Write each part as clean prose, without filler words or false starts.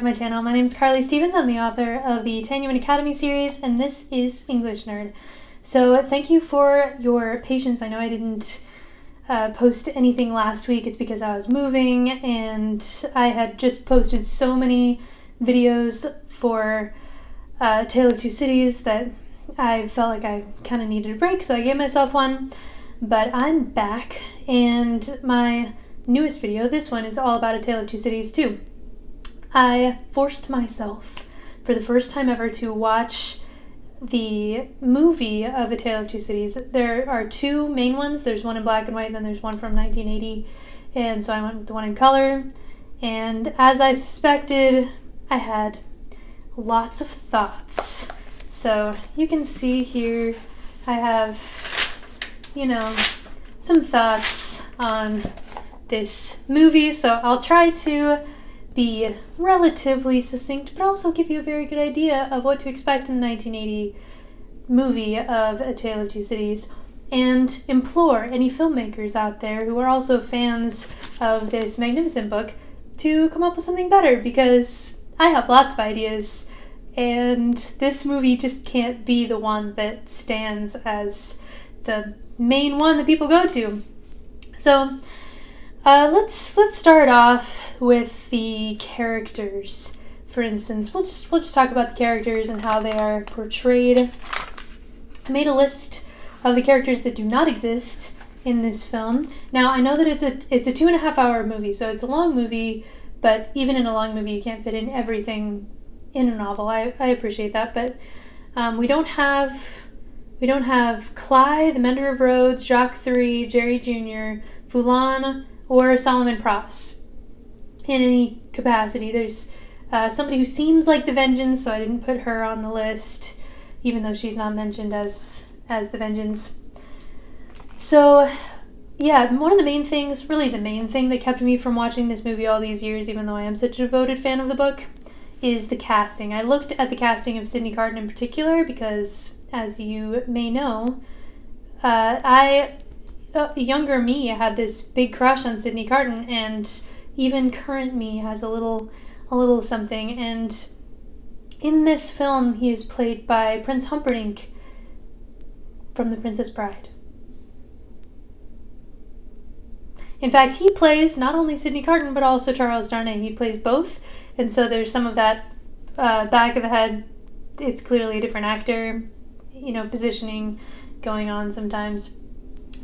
to my channel. My name is Carly Stevens. I'm the author of the 10 Human Academy series, and this is English Nerd. So thank you for your patience. I know I didn't post anything last week. It's because I was moving, and I had just posted so many videos for Tale of Two Cities that I felt like I kind of needed a break, so I gave myself one. But I'm back, and my newest video, this one, is all about A Tale of Two Cities too. I forced myself for the first time ever to watch the movie of A Tale of Two Cities. There are two main ones. There's one in black and white, and then there's one from 1980, and so I went with the one in color. And as I suspected, I had lots of thoughts. So you can see here I have, some thoughts on this movie, so I'll try to be relatively succinct, but also give you a very good idea of what to expect in the 1980 movie of A Tale of Two Cities, and implore any filmmakers out there who are also fans of this magnificent book to come up with something better, because I have lots of ideas, and this movie just can't be the one that stands as the main one that people go to. So let's start off with the characters. For instance, we'll just talk about the characters and how they are portrayed. I made a list of the characters that do not exist in this film. Now, I know that it's a 2.5 hour movie, so it's a long movie, but even in a long movie, you can't fit in everything in a novel. I appreciate that, but we don't have Cly, the Mender of Roads, Jacques III, Jerry Jr., Foulon, or Solomon Pross in any capacity. There's somebody who seems like the Vengeance, so I didn't put her on the list, even though she's not mentioned as the Vengeance. So, yeah, one of the main things, really the main thing that kept me from watching this movie all these years, even though I am such a devoted fan of the book, is the casting. I looked at the casting of Sydney Carton in particular because, as you may know, younger me had this big crush on Sydney Carton, and even current me has a little something. And in this film, he is played by Prince Humperdinck from The Princess Bride. In fact, he plays not only Sydney Carton, but also Charles Darnay. He plays both, and so there's some of that back of the head. It's clearly a different actor, positioning going on sometimes.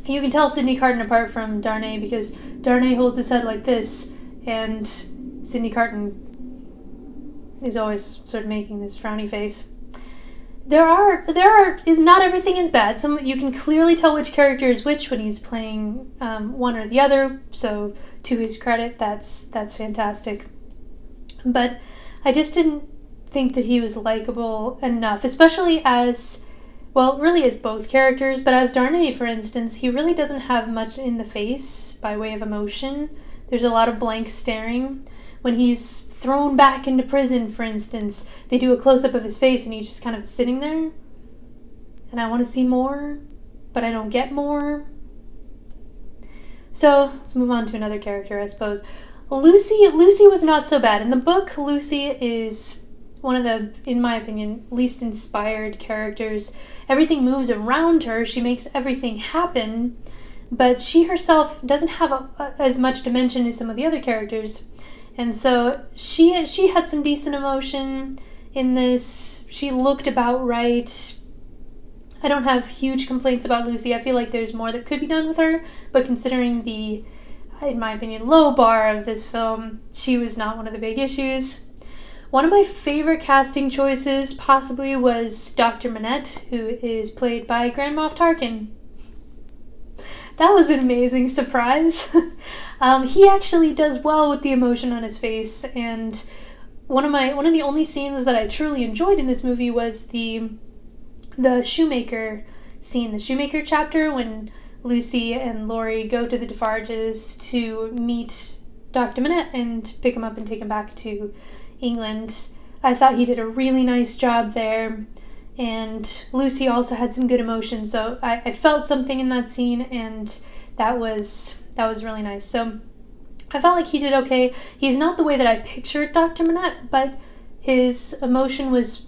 You can tell Sydney Carton apart from Darnay because Darnay holds his head like this, and Sydney Carton is always sort of making this frowny face. There are not everything is bad. You can clearly tell which character is which when he's playing one or the other. So to his credit, that's fantastic. But I just didn't think that he was likable enough, especially as, well, really as both characters, but as Darnay, for instance, he really doesn't have much in the face by way of emotion. There's a lot of blank staring. When he's thrown back into prison, for instance, they do a close-up of his face and he's just kind of sitting there. And I want to see more, but I don't get more. So let's move on to another character, I suppose. Lucy was not so bad. In the book, Lucy is one of the, in my opinion, least inspired characters. Everything moves around her. She makes everything happen, but she herself doesn't have as much dimension as some of the other characters. And so she had some decent emotion in this. She looked about right. I don't have huge complaints about Lucy. I feel like there's more that could be done with her, but considering the, in my opinion, low bar of this film, she was not one of the big issues. One of my favorite casting choices possibly was Dr. Manette, who is played by Grand Moff Tarkin. That was an amazing surprise. He actually does well with the emotion on his face, and one of the only scenes that I truly enjoyed in this movie was the shoemaker scene, the shoemaker chapter, when Lucy and Laurie go to the Defarges to meet Dr. Manette and pick him up and take him back to England. I thought he did a really nice job there, and Lucy also had some good emotion, so I felt something in that scene, and that was really nice. So I felt like he did okay. He's not the way that I pictured Dr. Manette, but his emotion was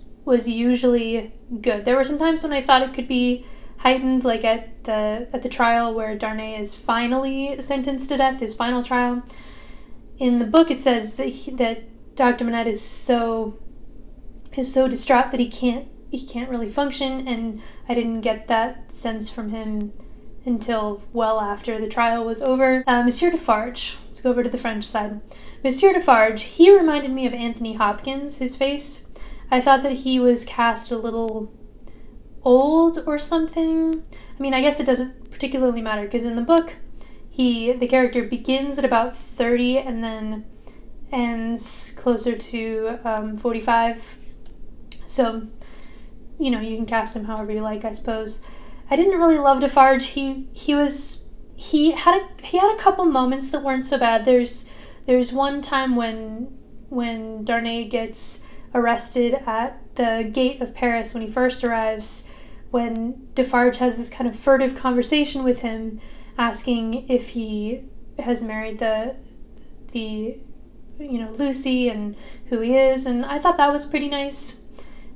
usually good. There were some times when I thought it could be heightened, like at the trial where Darnay is finally sentenced to death, his final trial. In the book, it says that Dr. Manette is so distraught that he can't really function, and I didn't get that sense from him until well after the trial was over. Monsieur Defarge, let's go over to the French side. Monsieur Defarge, he reminded me of Anthony Hopkins, his face. I thought that he was cast a little old or something. I mean, I guess it doesn't particularly matter, because in the book, the character begins at about 30 and then ends closer to 45. So, you can cast him however you like, I suppose. I didn't really love Defarge. He had a couple moments that weren't so bad. There's one time when Darnay gets arrested at the gate of Paris when he first arrives, when Defarge has this kind of furtive conversation with him, asking if he has married the Lucy and who he is, and I thought that was pretty nice.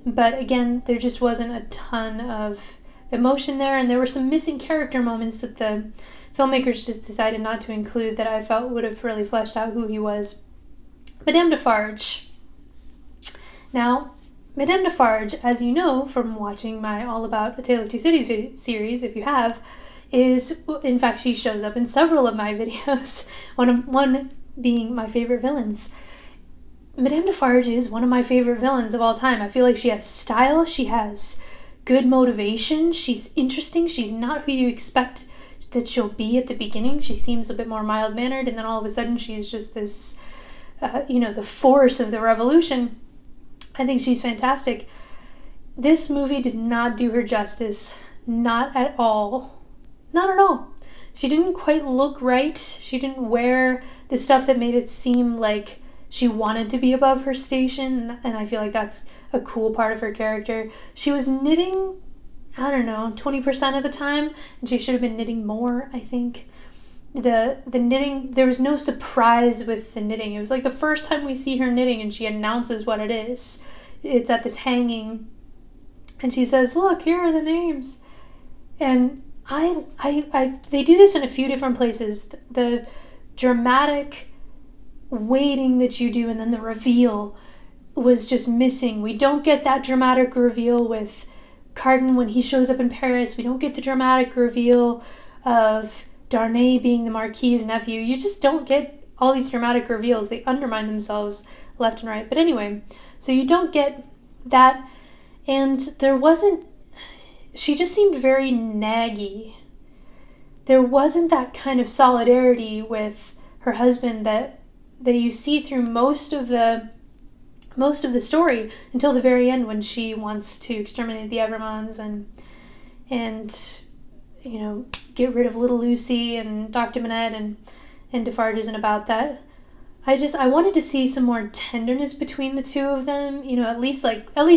But again, there just wasn't a ton of emotion there, and there were some missing character moments that the filmmakers just decided not to include that I felt would have really fleshed out who he was. Madame Defarge. Now, Madame Defarge, as you know from watching my All About A Tale of Two Cities series, if you have, is, in fact, she shows up in several of my videos, one being my favorite villains. Madame Defarge is one of my favorite villains of all time. I feel like she has style, she has good motivation, she's interesting, she's not who you expect that she'll be at the beginning. She seems a bit more mild-mannered, and then all of a sudden she is just this, the force of the revolution. I think she's fantastic. This movie did not do her justice. Not at all. Not at all. She didn't quite look right. She didn't wear the stuff that made it seem like she wanted to be above her station, and I feel like that's a cool part of her character. She was knitting, 20% of the time, and she should have been knitting more, I think. The knitting, there was no surprise with the knitting. It was like the first time we see her knitting and she announces what it is. It's at this hanging, and she says, "Look, here are the names." And they do this in a few different places. The dramatic waiting that you do and then the reveal was just missing. We don't get that dramatic reveal with Cardin when he shows up in Paris. We don't get the dramatic reveal of Darnay being the Marquis's nephew. You just don't get all these dramatic reveals. They undermine themselves left and right. But anyway, so you don't get that, and she just seemed very naggy. There wasn't that kind of solidarity with her husband that you see through most of the story until the very end, when she wants to exterminate the Evermonds and get rid of little Lucy and Dr. Manette, and Defarge isn't about that. I wanted to see some more tenderness between the two of them, at least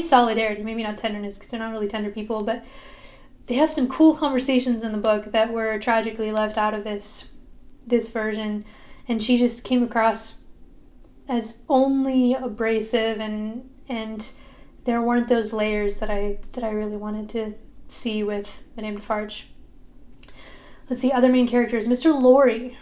solidarity, maybe not tenderness because they're not really tender people, but they have some cool conversations in the book that were tragically left out of this version, and she just came across as only abrasive, and there weren't those layers that I really wanted to see with Madame Defarge. Let's see, other main characters. Mr. Lorry.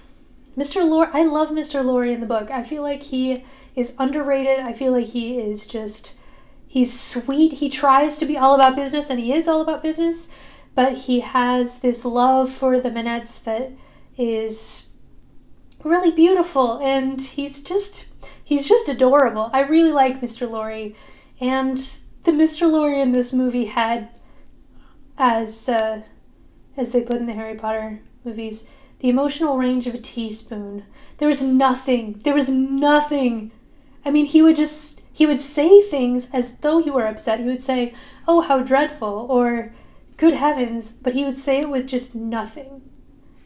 I love Mr. Lorry in the book. I feel like he is underrated. I feel like he's sweet. He tries to be all about business, and he is all about business, but he has this love for the Manettes that is really beautiful, and he's just adorable. I really like Mr. Lorry, and the Mr. Lorry in this movie had, as they put in the Harry Potter movies, the emotional range of a teaspoon. There was nothing. I mean, he would say things as though he were upset. He would say, "Oh, how dreadful," or "Good heavens," but he would say it with just nothing.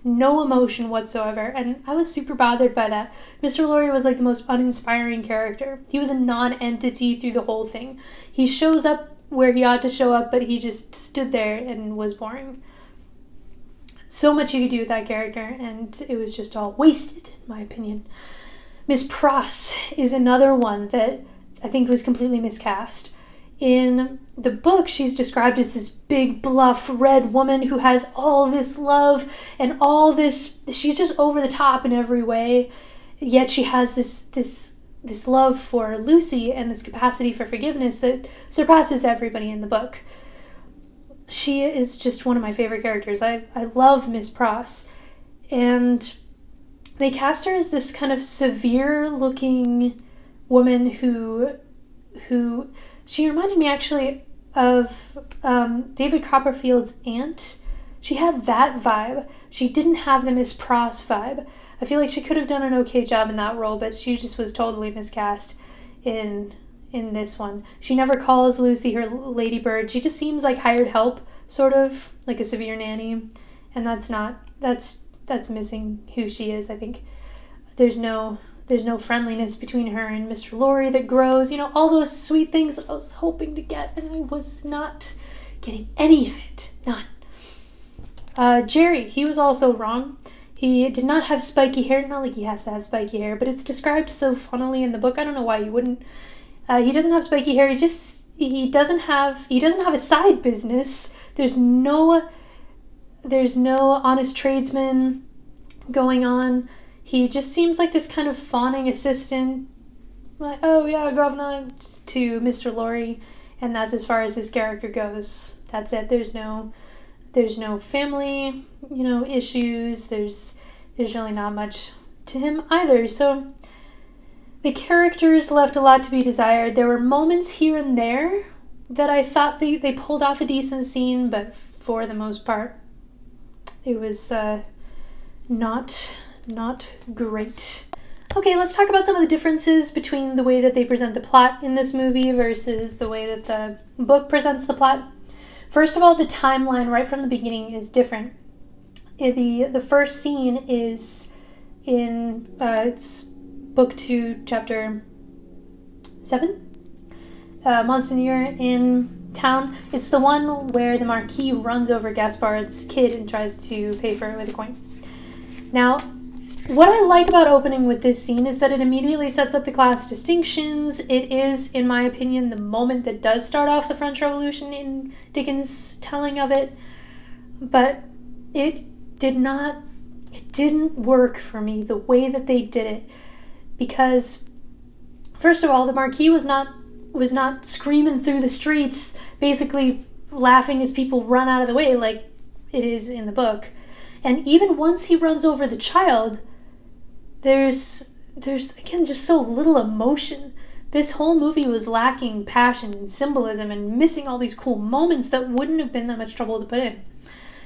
No emotion whatsoever, and I was super bothered by that. Mr. Lorry was like the most uninspiring character. He was a non-entity through the whole thing. He shows up where he ought to show up, but he just stood there and was boring. so much you could do with that character, and it was just all wasted, in my opinion. Miss Pross is another one that I think was completely miscast. In the book, she's described as this big, bluff, red woman who has all this love and all this... She's just over the top in every way, yet she has this love for Lucy and this capacity for forgiveness that surpasses everybody in the book. She is just one of my favorite characters. I love Miss Pross. And they cast her as this kind of severe-looking woman who she reminded me actually of David Copperfield's aunt. She had that vibe. She didn't have the Miss Pross vibe. I feel like she could have done an okay job in that role, but she just was totally miscast in this one. She never calls Lucy her ladybird. She just seems like hired help, sort of, like a severe nanny. And that's missing who she is, I think. There's no friendliness between her and Mr. Lorry that grows. All those sweet things that I was hoping to get, and I was not getting any of it. None. Jerry, he was also wrong. He did not have spiky hair. Not like he has to have spiky hair, but it's described so funnily in the book. I don't know why you wouldn't. He doesn't have spiky hair. He doesn't have a side business. There's no honest tradesman going on. He just seems like this kind of fawning assistant, like, oh yeah, governor, to Mr. Lorry, and that's as far as his character goes. That's it. There's no family, issues. There's really not much to him either. So the characters left a lot to be desired. There were moments here and there that I thought they pulled off a decent scene, but for the most part, it was not great. Okay, let's talk about some of the differences between the way that they present the plot in this movie versus the way that the book presents the plot. First of all, the timeline right from the beginning is different. The first scene is in it's book 2, chapter 7. Monseigneur in town. It's the one where the Marquis runs over Gaspard's kid and tries to pay for it with a coin. Now, what I like about opening with this scene is that it immediately sets up the class distinctions. It is, in my opinion, the moment that does start off the French Revolution in Dickens' telling of it. But it didn't work for me the way that they did it. Because, first of all, the Marquis was not screaming through the streets, basically laughing as people run out of the way like it is in the book. And even once he runs over the child, there's again just so little emotion. This whole movie was lacking passion and symbolism and missing all these cool moments that wouldn't have been that much trouble to put in.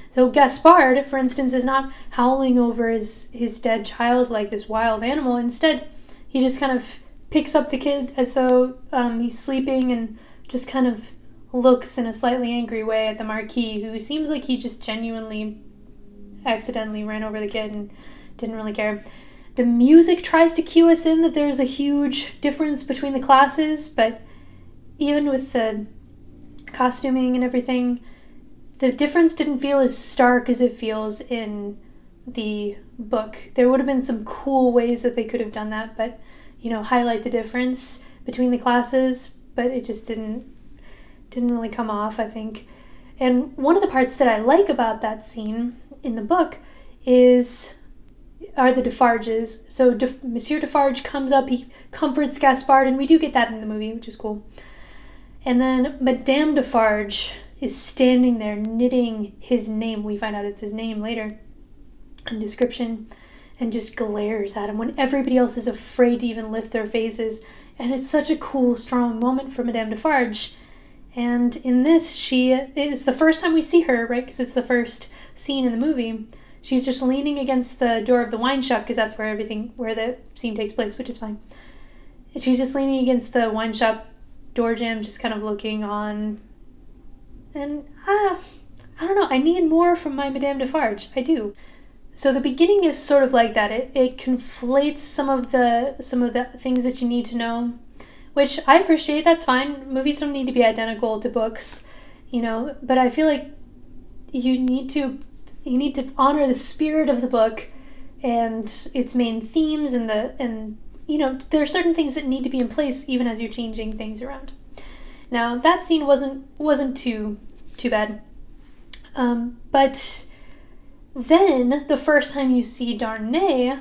So Gaspard, for instance, is not howling over his dead child like this wild animal. Instead, he just kind of picks up the kid as though he's sleeping and just kind of looks in a slightly angry way at the Marquis, who seems like he just genuinely accidentally ran over the kid and didn't really care. The music tries to cue us in that there's a huge difference between the classes, but even with the costuming and everything, the difference didn't feel as stark as it feels in the book. There would have been some cool ways that they could have done that, but highlight the difference between the classes, but it just didn't really come off, I think. And one of the parts that I like about that scene in the book are the Defarges. So Monsieur Defarge comes up, he comforts Gaspard, and we do get that in the movie, which is cool. And then Madame Defarge is standing there knitting his name. We find out it's his name later in description, and just glares at him when everybody else is afraid to even lift their faces. And it's such a cool, strong moment for Madame Defarge. And in this, it's the first time we see her, right? Because it's the first scene in the movie. She's just leaning against the door of the wine shop, because that's where the scene takes place, which is fine. And she's just leaning against the wine shop door jamb, just kind of looking on. And I don't know, I need more from my Madame Defarge. I do. So the beginning is sort of like that. It conflates some of the things that you need to know, which I appreciate. That's fine. Movies don't need to be identical to books, but I feel like you need to honor the spirit of the book and its main themes, and there are certain things that need to be in place even as you're changing things around. Now that scene wasn't too bad, but then the first time you see Darnay,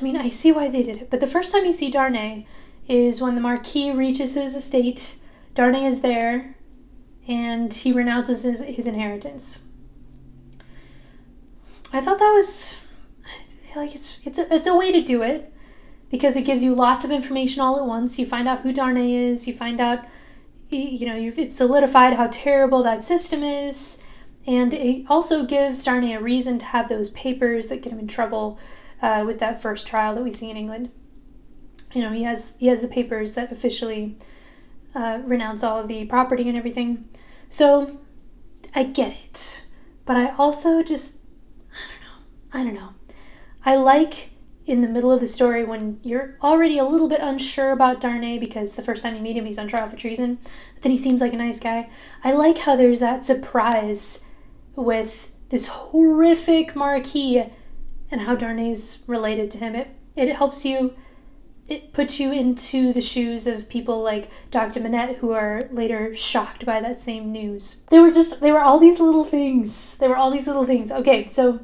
I see why they did it, but the first time you see Darnay is when the Marquis reaches his estate. Darnay is there, and he renounces his inheritance. I thought that was it's a way to do it, because it gives you lots of information all at once. You find out who Darnay is. You find out, it's solidified how terrible that system is, and it also gives Darnay a reason to have those papers that get him in trouble with that first trial that we see in England. He has the papers that officially renounce all of the property and everything. So I get it, but I also just I don't know. I like in the middle of the story when you're already a little bit unsure about Darnay, because the first time you meet him he's on trial for treason, but then he seems like a nice guy. I like how there's that surprise with this horrific Marquis and how Darnay's related to him. It helps you. It puts you into the shoes of people like Dr. Manette, who are later shocked by that same news. They were all these little things. Okay, so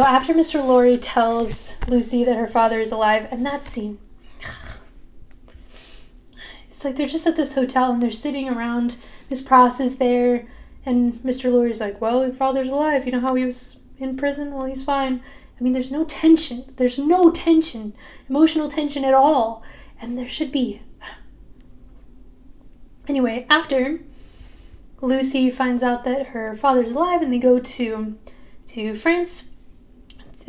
after Mr. Lorry tells Lucy that her father is alive, and that scene, it's like they're just at this hotel and they're sitting around. Miss Pross is there, and Mr. Lorry's like, well, your father's alive. You know how he was in prison? Well, he's fine. There's no tension. There's no tension, emotional tension at all. And there should be. Anyway, after Lucy finds out that her father's alive and they go to France,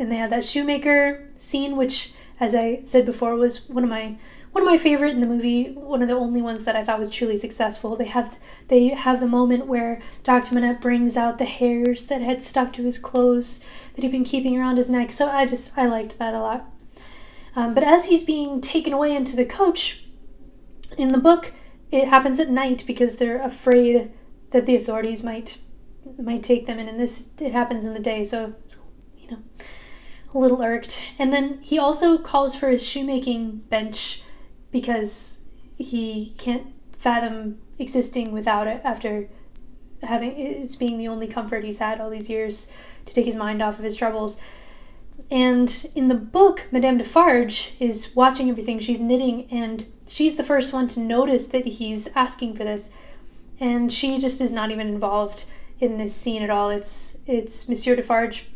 and they have that shoemaker scene, which, as I said before, was one of my favorite in the movie, one of the only ones that I thought was truly successful. They have the moment where Dr. Manette brings out the hairs that had stuck to his clothes that he'd been keeping around his neck. So I liked that a lot. But as he's being taken away into the coach, in the book, it happens at night because they're afraid that the authorities might take them. And in this, it happens in the day. So a little irked. And then he also calls for his shoemaking bench because he can't fathom existing without it after having it's being the only comfort he's had all these years to take his mind off of his troubles. And in the book, Madame Defarge is watching everything. She's knitting, and she's the first one to notice that he's asking for this. And she just is not even involved in this scene at all. It's Monsieur Defarge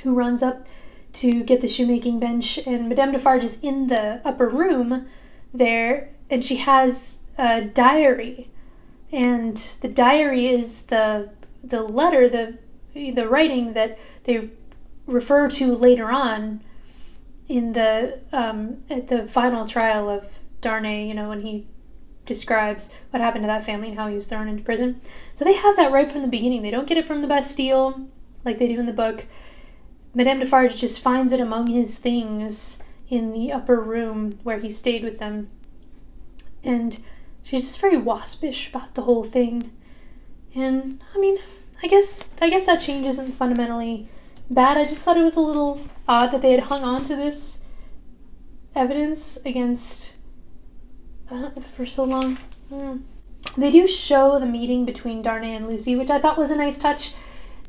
who runs up to get the shoemaking bench, and Madame Defarge is in the upper room there, and she has a diary, and the diary is the letter, the writing that they refer to later on in the at the final trial of Darnay, when he describes what happened to that family and how he was thrown into prison. So they have that right from the beginning. They don't get it from the Bastille like they do in the book. Madame Defarge just finds it among his things in the upper room where he stayed with them. And she's just very waspish about the whole thing. And, I guess that change isn't fundamentally bad. I just thought it was a little odd that they had hung on to this evidence against for so long. They do show the meeting between Darnay and Lucy, which I thought was a nice touch.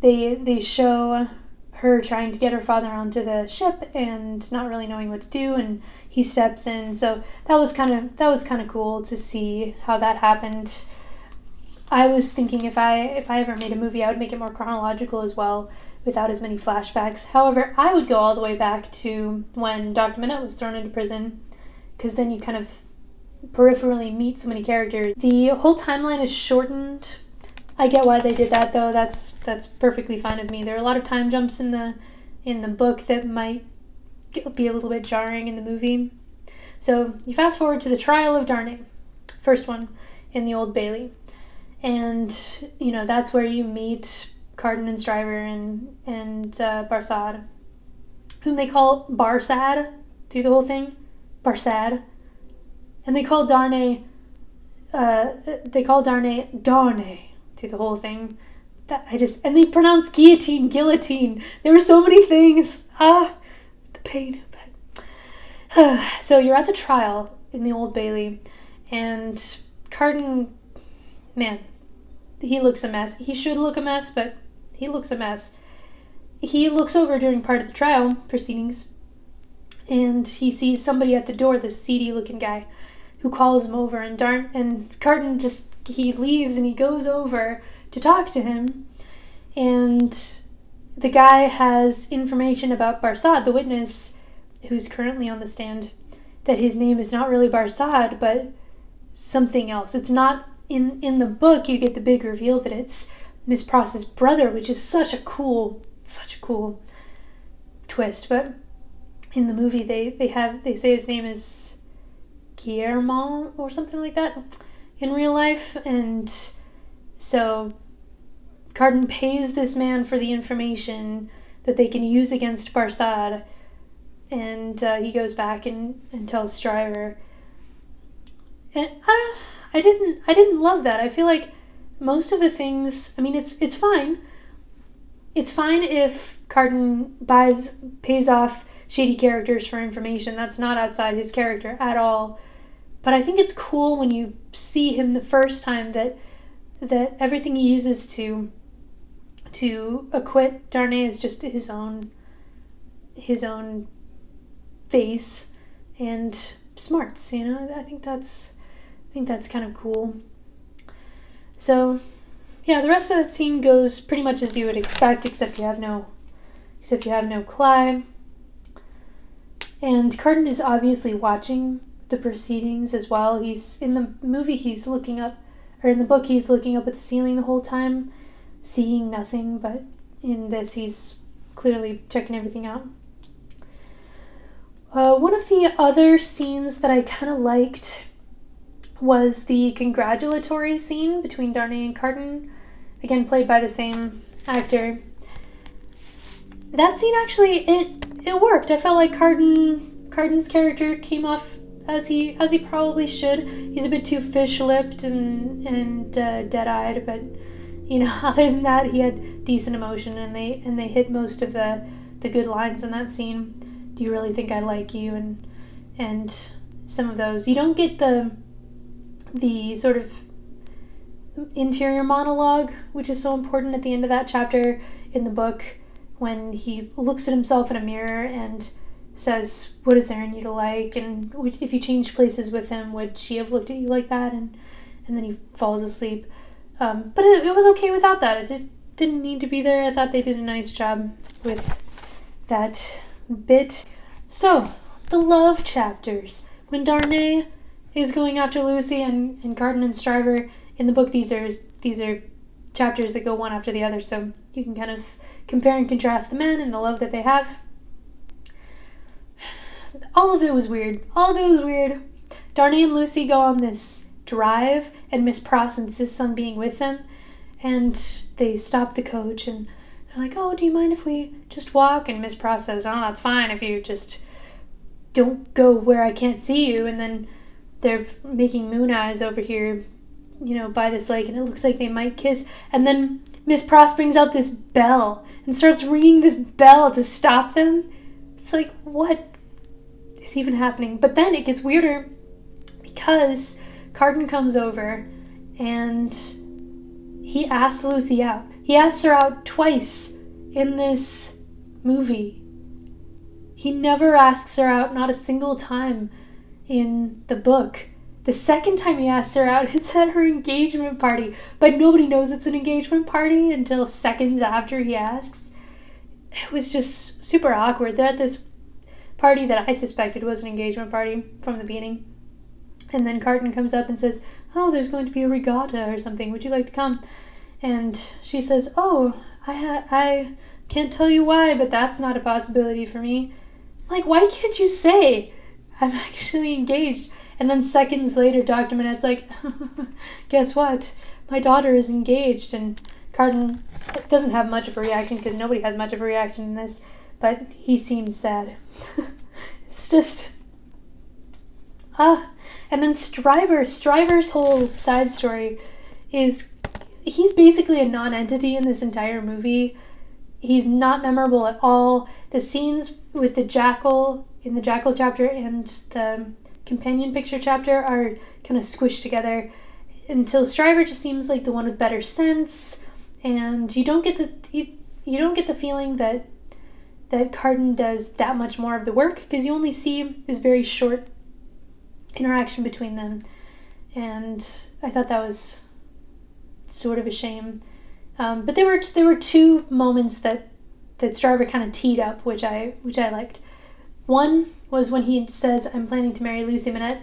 They show her trying to get her father onto the ship and not really knowing what to do, and he steps in. So that was kind of cool to see how that happened. I was thinking if I ever made a movie, I would make it more chronological as well, without as many flashbacks. However, I would go all the way back to when Dr. Manette was thrown into prison, because then you kind of peripherally meet so many characters. The whole timeline is shortened. I get why they did that, though. That's perfectly fine with me. There are a lot of time jumps in the book that might be a little bit jarring in the movie. So you fast forward to the trial of Darnay, first one in the Old Bailey, and that's where you meet Carden and Stryver and Barsad, whom they call Barsad through the whole thing, Barsad, and they call Darnay Darnay through the whole thing, and they pronounce guillotine. There were so many things. The pain. So you're at the trial in the Old Bailey, and Carden, man, he looks a mess. He should look a mess, but he looks a mess. He looks over during part of the trial proceedings, and he sees somebody at the door, this seedy-looking guy, who calls him over, and Carden he leaves and he goes over to talk to him, and the guy has information about Barsad, the witness who's currently on the stand, that his name is not really Barsad, but something else. It's not, in the book, you get the big reveal that it's Miss Pross's brother, which is such a cool twist. But in the movie, they say his name is Guillermo or something like that in real life, and so Carden pays this man for the information that they can use against Barsad, and he goes back and tells Stryver. And I didn't love that. I feel like most of the things, I mean, it's fine. It's fine if Carden pays off shady characters for information. That's not outside his character at all. But I think it's cool when you see him the first time that everything he uses to acquit Darnay is just his own face and smarts, you know. I think that's kind of cool. So yeah, the rest of the scene goes pretty much as you would expect, except you have no Cly. And Carden is obviously watching the proceedings as well. He's in the movie, in the book, he's looking up at the ceiling the whole time, seeing nothing, but in this he's clearly checking everything out. One of the other scenes that I kind of liked was the congratulatory scene between Darnay and Carden, again played by the same actor. That scene actually, it worked. I felt like Carden's character came off as he probably should. He's a bit too fish-lipped and dead-eyed, but you know, other than that, he had decent emotion, and they hit most of the good lines in that scene. Do you really think I like you? And some of those. You don't get the sort of interior monologue, which is so important at the end of that chapter in the book, when he looks at himself in a mirror and says, what is there in you to like, and if you changed places with him, would she have looked at you like that? And then he falls asleep. But it was okay without that. It didn't need to be there. I thought they did a nice job with that bit. So, the love chapters. When Darnay is going after Lucy and Carden and Stryver, in the book these are chapters that go one after the other, so you can kind of compare and contrast the men and the love that they have. All of it was weird. Darnay and Lucy go on this drive, and Miss Pross insists on being with them, and they stop the coach, and they're like, oh, do you mind if we just walk? And Miss Pross says, oh, that's fine if you just don't go where I can't see you. And then they're making moon eyes over here, you know, by this lake, and it looks like they might kiss. And then Miss Pross brings out this bell and starts ringing this bell to stop them. It's like, what is even happening? But then it gets weirder, because Carden comes over and he asks Lucy out. He asks her out twice in this movie. He never asks her out, not a single time in the book. The second time he asks her out, it's at her engagement party, but nobody knows it's an engagement party until seconds after he asks. It was just super awkward. They're at this party that I suspected was an engagement party from the beginning. And then Carden comes up and says, oh, there's going to be a regatta or something. Would you like to come? And she says, oh, I can't tell you why, but that's not a possibility for me. Like, why can't you say, I'm actually engaged? And then seconds later, Dr. Manette's like, guess what? My daughter is engaged. And Carden doesn't have much of a reaction, because nobody has much of a reaction in this, but he seems sad. It's just... And then Stryver's whole side story is he's basically a non-entity in this entire movie. He's not memorable at all. The scenes with the jackal in the jackal chapter and the companion picture chapter are kind of squished together until Stryver just seems like the one with better sense, and you don't get the feeling that Carden does that much more of the work, because you only see this very short interaction between them, and I thought that was sort of a shame. But there were two moments that Stryver kind of teed up, which I liked. One was when he says, "I'm planning to marry Lucy Manette."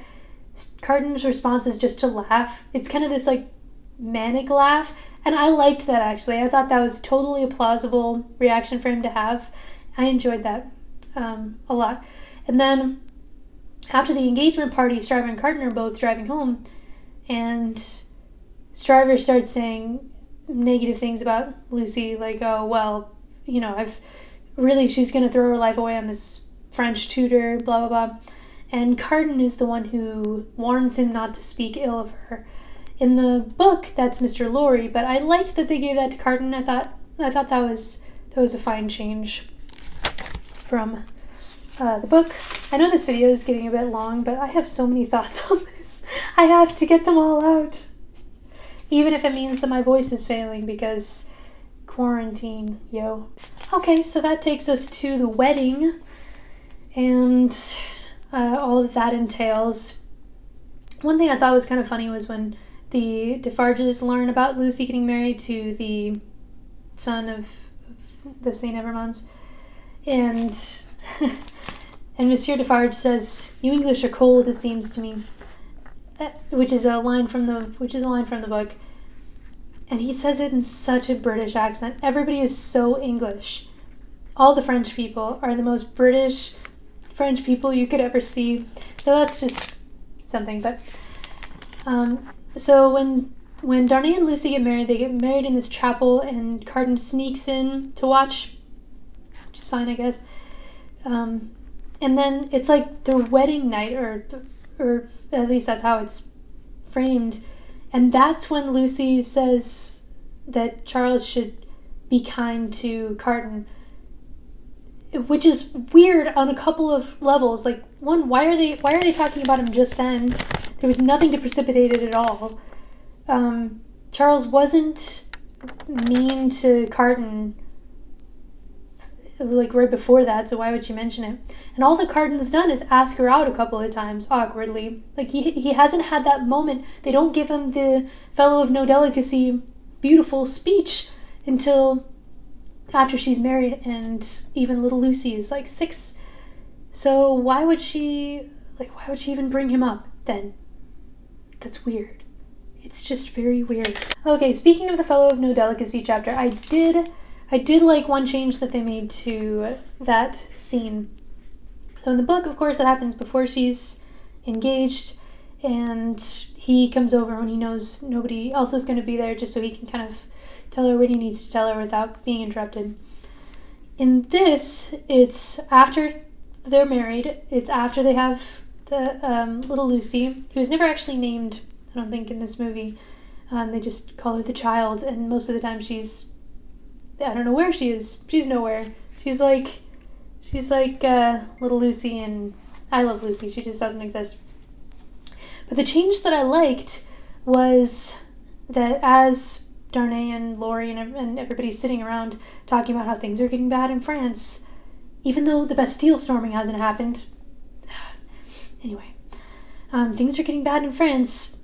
Carden's response is just to laugh. It's kind of this like manic laugh, and I liked that actually. I thought that was totally a plausible reaction for him to have. I enjoyed that a lot. And then after the engagement party, Stryver and Carden are both driving home, and Stryver starts saying negative things about Lucy, like, oh, well, she's going to throw her life away on this French tutor, blah, blah, blah. And Carden is the one who warns him not to speak ill of her. In the book, that's Mr. Lorry, but I liked that they gave that to Carden. I thought that was a fine change from the book. I know this video is getting a bit long, but I have so many thoughts on this. I have to get them all out. Even if it means that my voice is failing because quarantine, yo. Okay, so that takes us to the wedding and all of that entails. One thing I thought was kind of funny was when the Defarges learn about Lucy getting married to the son of the St. Evermonds, and and Monsieur Defarge says, "You English are cold, it seems to me," which is a line from the book, and he says it in such a British accent. Everybody is so English. All the French people are the most British French people you could ever see. So that's just something. But so when Darnay and Lucy get married, they get married in this chapel, and Carden sneaks in to watch, which is fine, I guess. And then it's like their wedding night, or at least that's how it's framed. And that's when Lucy says that Charles should be kind to Carden, which is weird on a couple of levels. Like, one, why are they talking about him just then? There was nothing to precipitate it at all. Charles wasn't mean to Carden like right before that, so why would she mention it? And all that Carden's done is ask her out a couple of times awkwardly. Like, he hasn't had that moment. They don't give him the fellow of no delicacy beautiful speech until after she's married, and even little Lucy is like 6. So why would she even bring him up then? That's weird. It's just very weird. Okay, speaking of the fellow of no delicacy chapter, I did like one change that they made to that scene. So in the book, of course, it happens before she's engaged, and he comes over when he knows nobody else is going to be there, just so he can kind of tell her what he needs to tell her without being interrupted. In this, it's after they're married. It's after they have the little Lucy, who is never actually named, I don't think, in this movie. They just call her the child, and most of the time I don't know where she is. She's nowhere. She's like little Lucy, and I Love Lucy. She just doesn't exist. But the change that I liked was that as Darnay and Laurie and everybody's sitting around talking about how things are getting bad in France, even though the Bastille storming hasn't happened. Anyway, things are getting bad in France.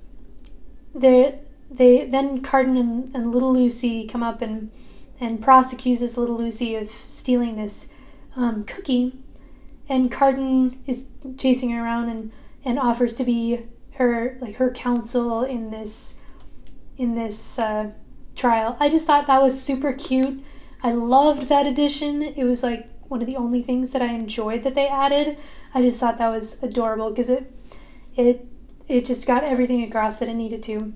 Then Carden and little Lucy come up and accuses little Lucy of stealing this cookie, and Carden is chasing her around and offers to be her counsel in this trial. I just thought that was super cute. I loved that addition. It was like one of the only things that I enjoyed that they added. I just thought that was adorable because it just got everything across that it needed to.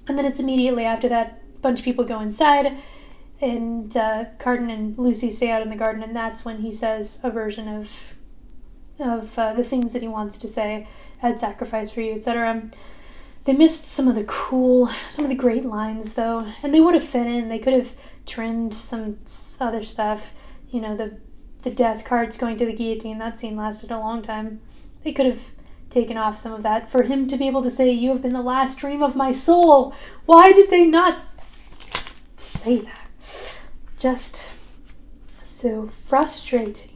And then it's immediately after that, a bunch of people go inside, and Carden and Lucy stay out in the garden, and that's when he says a version of the things that he wants to say. "I'd sacrifice for you," etc. They missed some of the great lines though, and they would have fit in. They could have trimmed some other stuff. You know, the death cards going to the guillotine, that scene lasted a long time. They could have taken off some of that for him to be able to say, "You have been the last dream of my soul." Why did they not say that? Just so frustrating.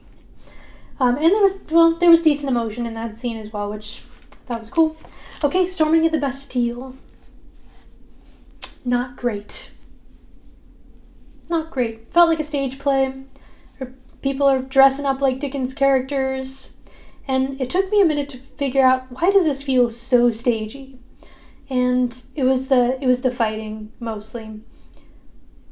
And there was decent emotion in that scene as well, which I thought was cool. Okay, storming at the Bastille. Not great. Not great. Felt like a stage play. People are dressing up like Dickens characters. And it took me a minute to figure out, why does this feel so stagey? And it was the fighting mostly.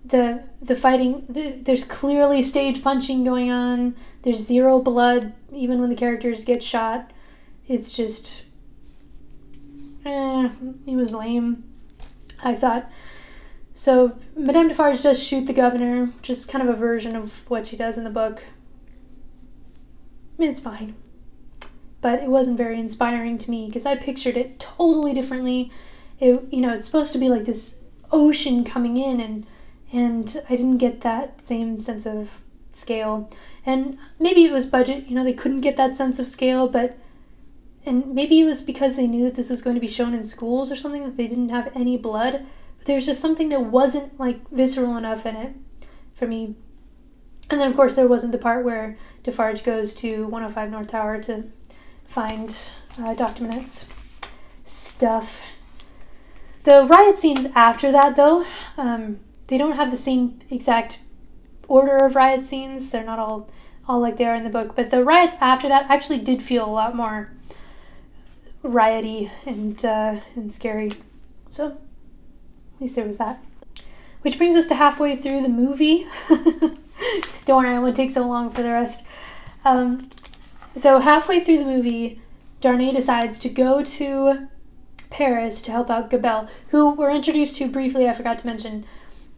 The fighting, there's clearly stage punching going on. There's zero blood, even when the characters get shot. It's just, it was lame, I thought. So Madame Defarge does shoot the governor, which is kind of a version of what she does in the book. I mean, it's fine. But it wasn't very inspiring to me, because I pictured it totally differently. It's supposed to be like this ocean coming in, and I didn't get that same sense of scale. And maybe it was budget, they couldn't get that sense of scale, and maybe it was because they knew that this was going to be shown in schools or something, that they didn't have any blood. But there's just something that wasn't like visceral enough in it for me. And then of course there wasn't the part where Defarge goes to 105 North Tower to find Dr. Manette's stuff. The riot scenes after that, though, they don't have the same exact order of riot scenes. They're not all like they are in the book. But the riots after that actually did feel a lot more rioty and scary. So at least there was that. Which brings us to halfway through the movie. Don't worry, I won't take so long for the rest. So halfway through the movie, Darnay decides to go to Paris to help out Gabelle, who we're introduced to briefly, I forgot to mention,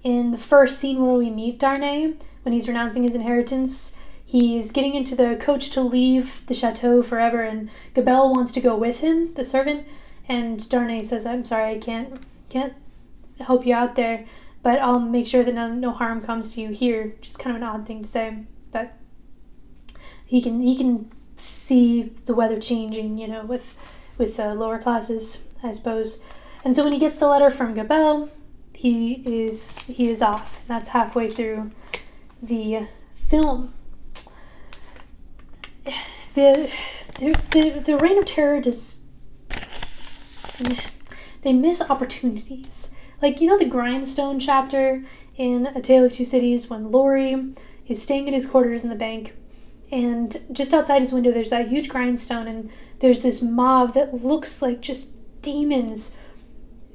in the first scene where we meet Darnay, when he's renouncing his inheritance. He's getting into the coach to leave the chateau forever, and Gabelle wants to go with him, the servant, and Darnay says, "I'm sorry, I can't help you out there, but I'll make sure that no harm comes to you here." Just kind of an odd thing to say, but he can see the weather changing, with the lower classes, I suppose. And so when he gets the letter from Gabelle, he is off. That's halfway through the film. The Reign of Terror they miss opportunities. Like, the Grindstone chapter in A Tale of Two Cities, when Laurie is staying in his quarters in the bank, and just outside his window there's that huge grindstone, and there's this mob that looks like just demons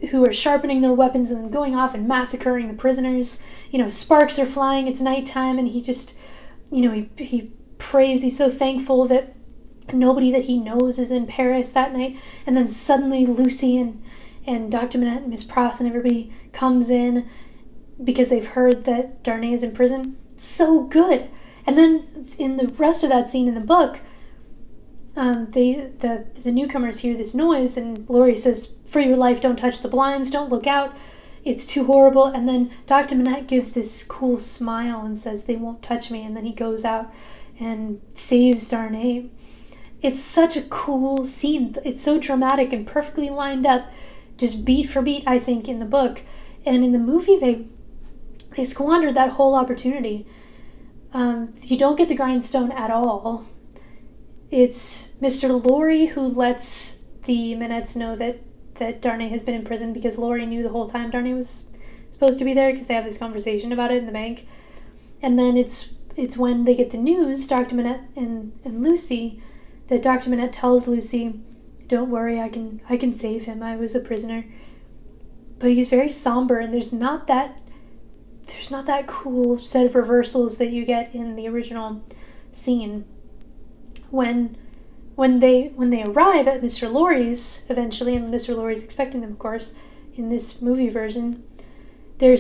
who are sharpening their weapons and going off and massacring the prisoners. Sparks are flying, it's nighttime, and he just, he prays, he's so thankful that nobody that he knows is in Paris that night. And then suddenly Lucy and Dr. Manette and Miss Pross and everybody comes in because they've heard that Darnay is in prison. So good. And then in the rest of that scene in the book, the newcomers hear this noise, and Laurie says, "For your life, don't touch the blinds, don't look out, it's too horrible." And then Dr. Manette gives this cool smile and says, "They won't touch me," and then he goes out and saves Darnay. It's such a cool scene. It's so dramatic and perfectly lined up, just beat for beat, I think, in the book. And in the movie, they squandered that whole opportunity. You don't get the grindstone at all. It's Mr. Laurie who lets the Manettes know that Darnay has been in prison, because Laurie knew the whole time Darnay was supposed to be there, because they have this conversation about it in the bank. And then it's when they get the news, Dr. Manette and Lucy, that Dr. Manette tells Lucy, "Don't worry, I can save him. I was a prisoner." But he's very somber, and there's not that cool set of reversals that you get in the original scene. When they arrive at Mr. Laurie's eventually, and Mr. Laurie's expecting them, of course, in this movie version, you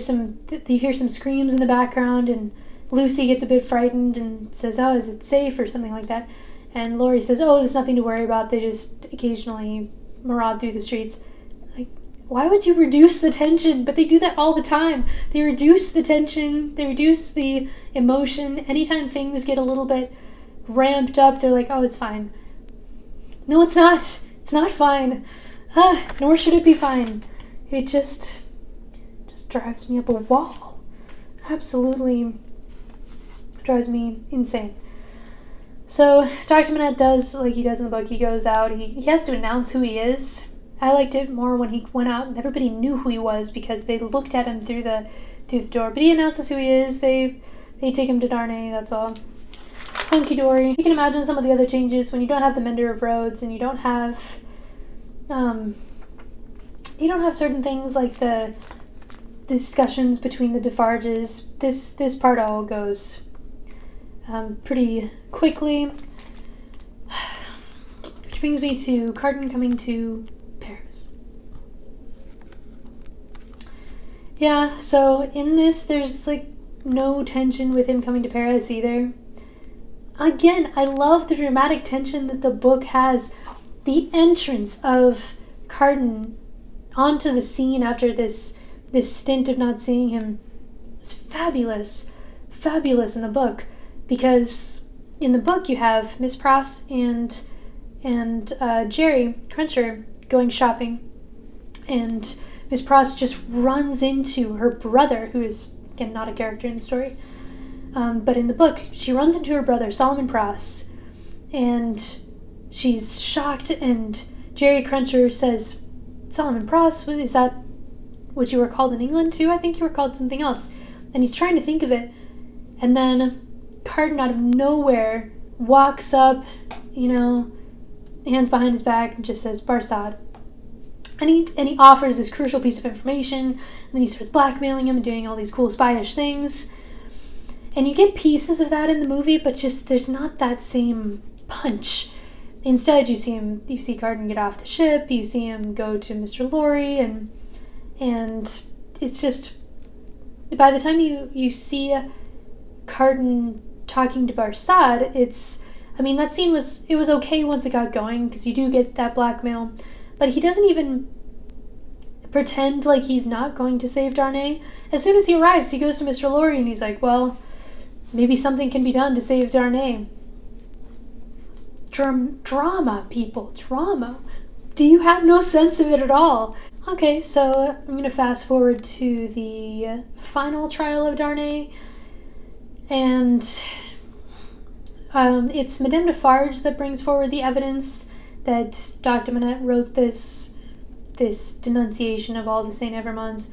hear some screams in the background, and Lucy gets a bit frightened and says, "Oh, is it safe?" or something like that. And Laurie says, "Oh, there's nothing to worry about. They just occasionally maraud through the streets." Like, why would you reduce the tension? But they do that all the time. They reduce the tension, they reduce the emotion. Anytime things get a little bit ramped up, they're like, oh, it's fine. No, it's not. It's not fine. Nor should it be fine. It just drives me up a wall. Absolutely drives me insane. So Dr. Manette does like he does in the book. He goes out. He has to announce who he is. I liked it more when he went out and everybody knew who he was because they looked at him through the door. But he announces who he is. They take him to Darnay. That's all. Hunky dory. You can imagine some of the other changes when you don't have the Mender of Roads and you don't have certain things like the discussions between the Defarges. This part all goes pretty quickly. Which brings me to Carton coming to Paris. Yeah, so in this, there's like no tension with him coming to Paris either. Again, I love the dramatic tension that the book has. The entrance of Carton onto the scene after this stint of not seeing him is fabulous. Fabulous in the book. Because in the book you have Miss Pross and Jerry Cruncher going shopping, and Miss Pross just runs into her brother, who is, again, not a character in the story. But in the book, she runs into her brother, Solomon Pross, and she's shocked, and Jerry Cruncher says, Solomon Pross, is that what you were called in England too? I think you were called something else. And he's trying to think of it, and then Carton out of nowhere walks up, hands behind his back, and just says, Barsad. And he offers this crucial piece of information, and then he starts blackmailing him and doing all these cool spyish things. And you get pieces of that in the movie, but just there's not that same punch. Instead, you see Carton get off the ship, you see him go to Mr. Lorry, and it's just, by the time you see Carton talking to Barsad, that scene was okay once it got going, because you do get that blackmail, but he doesn't even pretend like he's not going to save Darnay. As soon as he arrives, he goes to Mr. Lorry and he's like, well, maybe something can be done to save Darnay. Drama, people, drama. Do you have no sense of it at all? Okay, so I'm going to fast forward to the final trial of Darnay, and it's Madame Defarge that brings forward the evidence that Dr. Manette wrote this denunciation of all the St. Evermonds,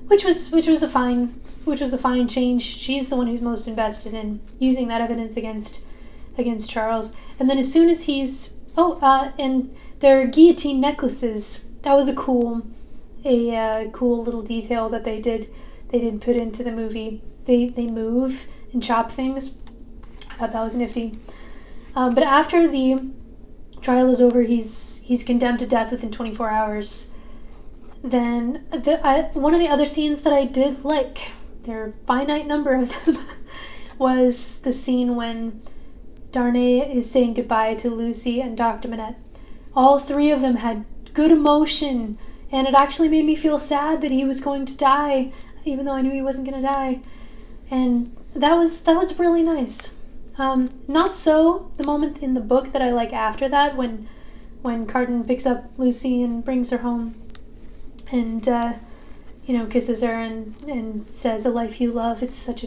which was a fine change. She's the one who's most invested in using that evidence against Charles. And then as soon as he's and their guillotine necklaces, that was a cool little detail that they did put into the movie. They move and chop things. I thought that was nifty. But after the trial is over, he's condemned to death within 24 hours. Then one of the other scenes that I did like, there are a finite number of them, was the scene when Darnay is saying goodbye to Lucy and Dr. Manette. All three of them had good emotion, and it actually made me feel sad that he was going to die, even though I knew he wasn't going to die. And that was really nice. Not so the moment in the book that I like after that, when Carton picks up Lucy and brings her home and kisses her and says, a life you love. It's such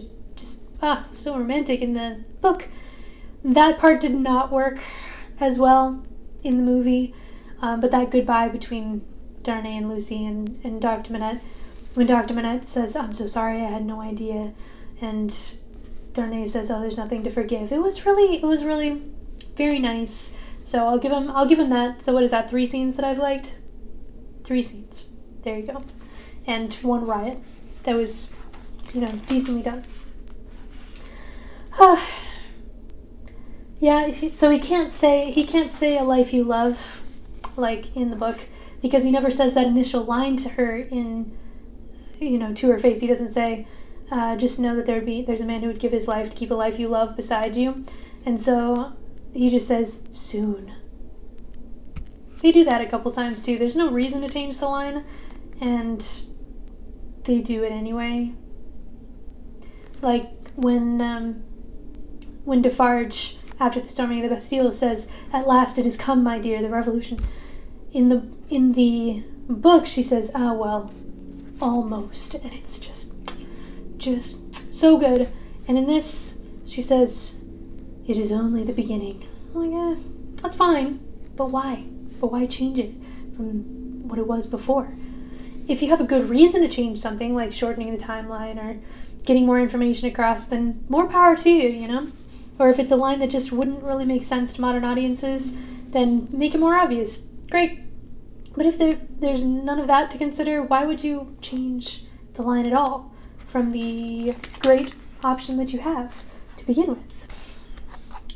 so romantic in the book. That part did not work as well in the movie, but that goodbye between Darnay and Lucy and Dr. Manette, when Dr. Manette says, I'm so sorry, I had no idea, and Darnay says, oh, there's nothing to forgive. It was really very nice. So I'll give him that. So what is that, 3 scenes that I've liked? 3 scenes. There you go. And 1 riot. That was, decently done. Yeah, so he can't say a life you love, like in the book, because he never says that initial line to her to her face. He doesn't say, just know that there's a man who would give his life to keep a life you love beside you. And so he just says, soon. They do that a couple times too. There's no reason to change the line. and they do it anyway. Like when Defarge, after the storming of the Bastille, says, "At last it has come, my dear, the revolution." In the book, she says, "Ah, well, almost," and it's just so good. And in this, she says, "It is only the beginning." I'm like, that's fine, but why? But why change it from what it was before? If you have a good reason to change something, like shortening the timeline or getting more information across, then more power to you, you know? Or if it's a line that just wouldn't really make sense to modern audiences, then make it more obvious. Great. But if there's none of that to consider, why would you change the line at all from the great option that you have to begin with?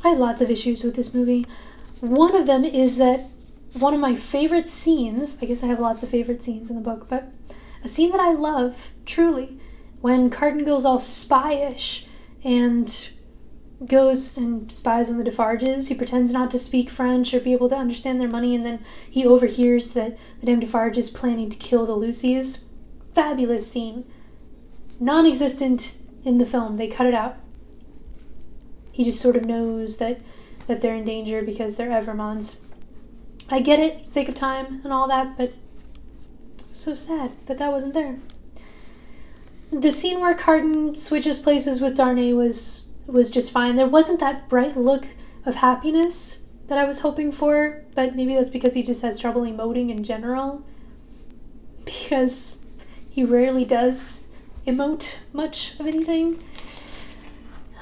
I had lots of issues with this movie. One of them is that one of my favorite scenes, I guess I have lots of favorite scenes in the book, but a scene that I love, truly, when Carton goes all spy-ish and goes and spies on the Defarges. He pretends not to speak French or be able to understand their money, and then he overhears that Madame Defarge is planning to kill the Lucys. Fabulous scene. Non-existent in the film. They cut it out. He just sort of knows that they're in danger because they're Evermonds. I get it, sake of time and all that, but so sad that wasn't there. The scene where Carton switches places with Darnay was just fine. There wasn't that bright look of happiness that I was hoping for, but maybe that's because he just has trouble emoting in general, because he rarely does emote much of anything.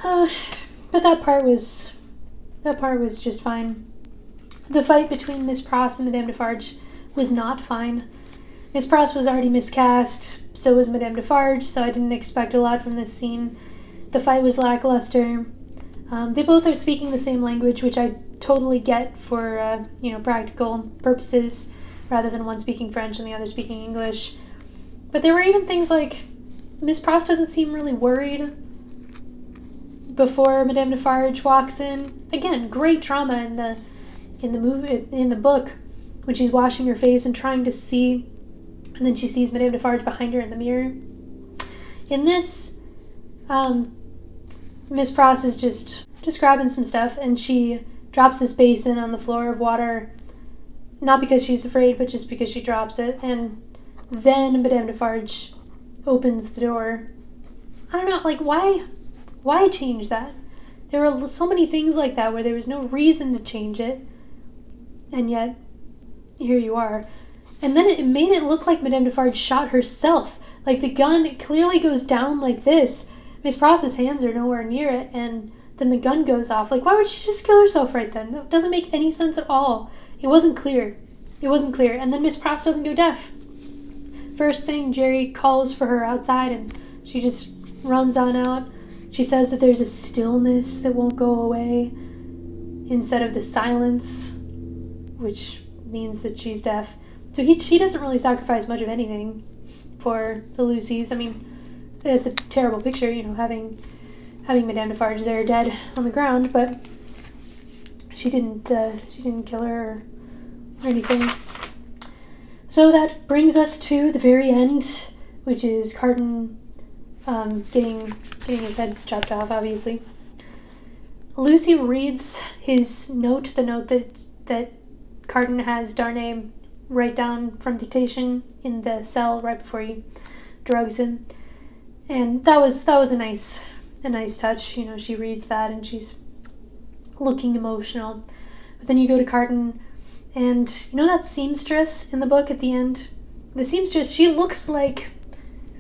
But that part was just fine. The fight between Miss Pross and Madame Defarge was not fine. Miss Pross was already miscast, so was Madame Defarge, so I didn't expect a lot from this scene. The fight was lackluster. They both are speaking the same language, which I totally get for practical purposes, rather than one speaking French and the other speaking English. But there were even things like Miss Pross doesn't seem really worried before Madame Defarge walks in. Again, great drama in the book, when she's washing her face and trying to see, and then she sees Madame Defarge behind her in the mirror. In this, Miss Pross is just grabbing some stuff, and she drops this basin on the floor of water, not because she's afraid, but just because she drops it, and then Madame Defarge opens the door. I don't know, like, why change that? There were so many things like that where there was no reason to change it, and yet here you are. And then it made it look like Madame Defarge shot herself. Like, the gun clearly goes down like this. Miss Pross's hands are nowhere near it, and then the gun goes off. Like, why would she just kill herself right then? That doesn't make any sense at all. It wasn't clear. And then Miss Pross doesn't go deaf. First thing, Jerry calls for her outside, and she just runs on out. She says that there's a stillness that won't go away instead of the silence, which means that she's deaf. So she doesn't really sacrifice much of anything for the Lucys. I mean, it's a terrible picture, having Madame Defarge there dead on the ground, but she didn't kill her or anything. So that brings us to the very end, which is Carton getting his head chopped off, obviously. Lucy reads his note, the note that Carton has Darnay write down from dictation in the cell right before he drugs him. And that was a nice touch. She reads that and she's looking emotional. But then you go to Carton, and that seamstress in the book at the end? The seamstress, she looks like,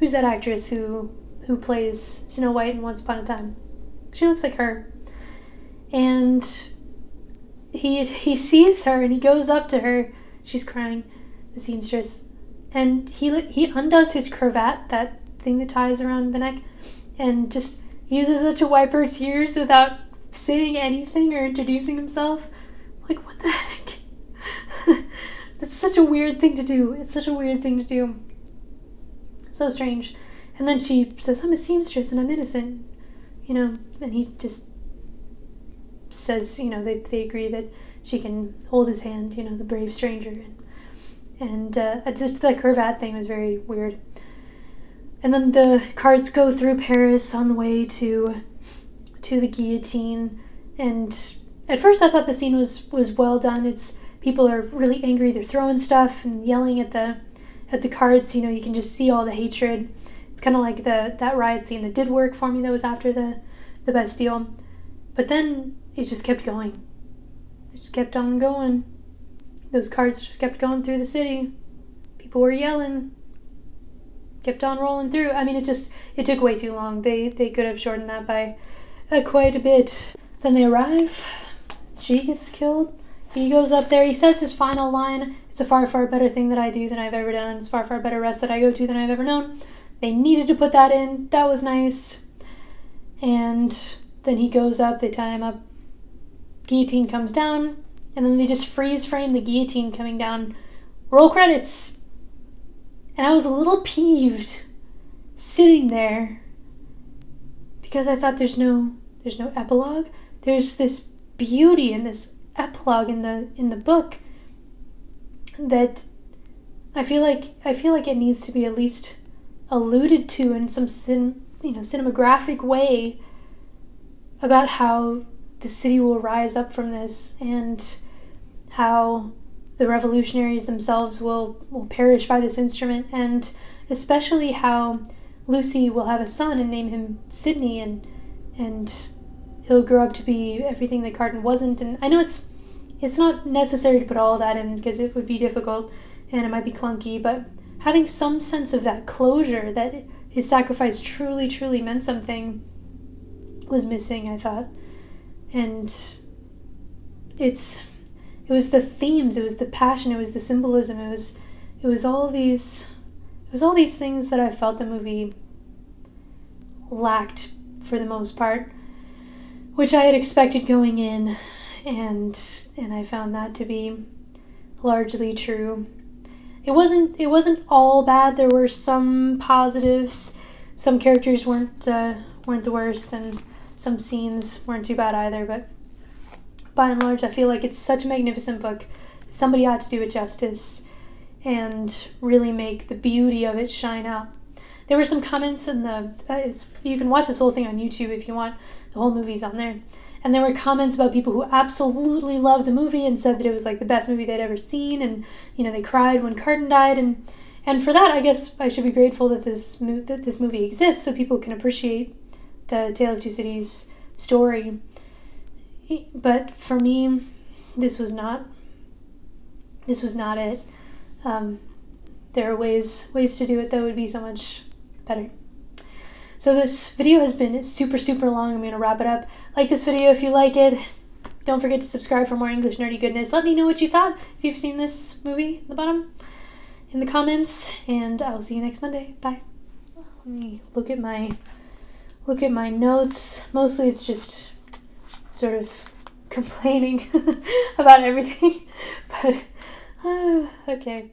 who's that actress who plays Snow White in Once Upon a Time? She looks like her. And he sees her and he goes up to her. She's crying, the seamstress. And he undoes his cravat, that thing that ties around the neck, and just uses it to wipe her tears without saying anything or introducing himself. Like, what the heck? That's such a weird thing to do. It's such a weird thing to do. So strange. And then she says, "I'm a seamstress and I'm innocent," and he just says, they agree that she can hold his hand, the brave stranger. And just the cravat thing was very weird. And then the carts go through Paris on the way to the guillotine. And at first I thought the scene was well done. It's people are really angry. They're throwing stuff and yelling at the carts. You know, you can just see all the hatred. It's kind of like that riot scene that did work for me. That was after the Bastille. But then it just kept going. It just kept on going. Those carts just kept going through the city. People were yelling. Kept on rolling through. I mean, it took way too long. They could have shortened that by quite a bit. Then they arrive. She gets killed. He goes up there. He says his final line. It's a far, far better thing that I do than I've ever done. It's far, far better rest that I go to than I've ever known. They needed to put that in. That was nice. And then he goes up. They tie him up. Guillotine comes down. And then they just freeze frame the guillotine coming down. Roll credits. And I was a little peeved sitting there because I thought there's no epilogue. There's this beauty in this epilogue in the book that I feel like it needs to be at least alluded to in some cinematographic way about how the city will rise up from this and how the revolutionaries themselves will perish by this instrument, and especially how Lucy will have a son and name him Sidney, and he'll grow up to be everything that Carton wasn't. And I know it's not necessary to put all that in because it would be difficult and it might be clunky, but having some sense of that closure that his sacrifice truly, truly meant something was missing, I thought. And it was the themes, it was the passion, it was the symbolism, it was all these things that I felt the movie lacked for the most part, which I had expected going in, and I found that to be largely true. It wasn't all bad. There were some positives. Some characters weren't the worst, and some scenes weren't too bad either, but by and large, I feel like it's such a magnificent book. Somebody had to do it justice and really make the beauty of it shine out. There were some comments in you can watch this whole thing on YouTube if you want. The whole movie's on there. And there were comments about people who absolutely loved the movie and said that it was like the best movie they'd ever seen, and they cried when Carton died, and for that, I guess I should be grateful that this movie exists so people can appreciate the Tale of Two Cities story. But for me, this was not it. There are ways to do it that would be so much better. So this video has been super, super long. I'm going to wrap it up. Like this video if you like it. Don't forget to subscribe for more English nerdy goodness. Let me know what you thought if you've seen this movie at the bottom in the comments, and I'll see you next Monday. Bye. Let me look at my notes. Mostly it's just sort of complaining about everything, but okay.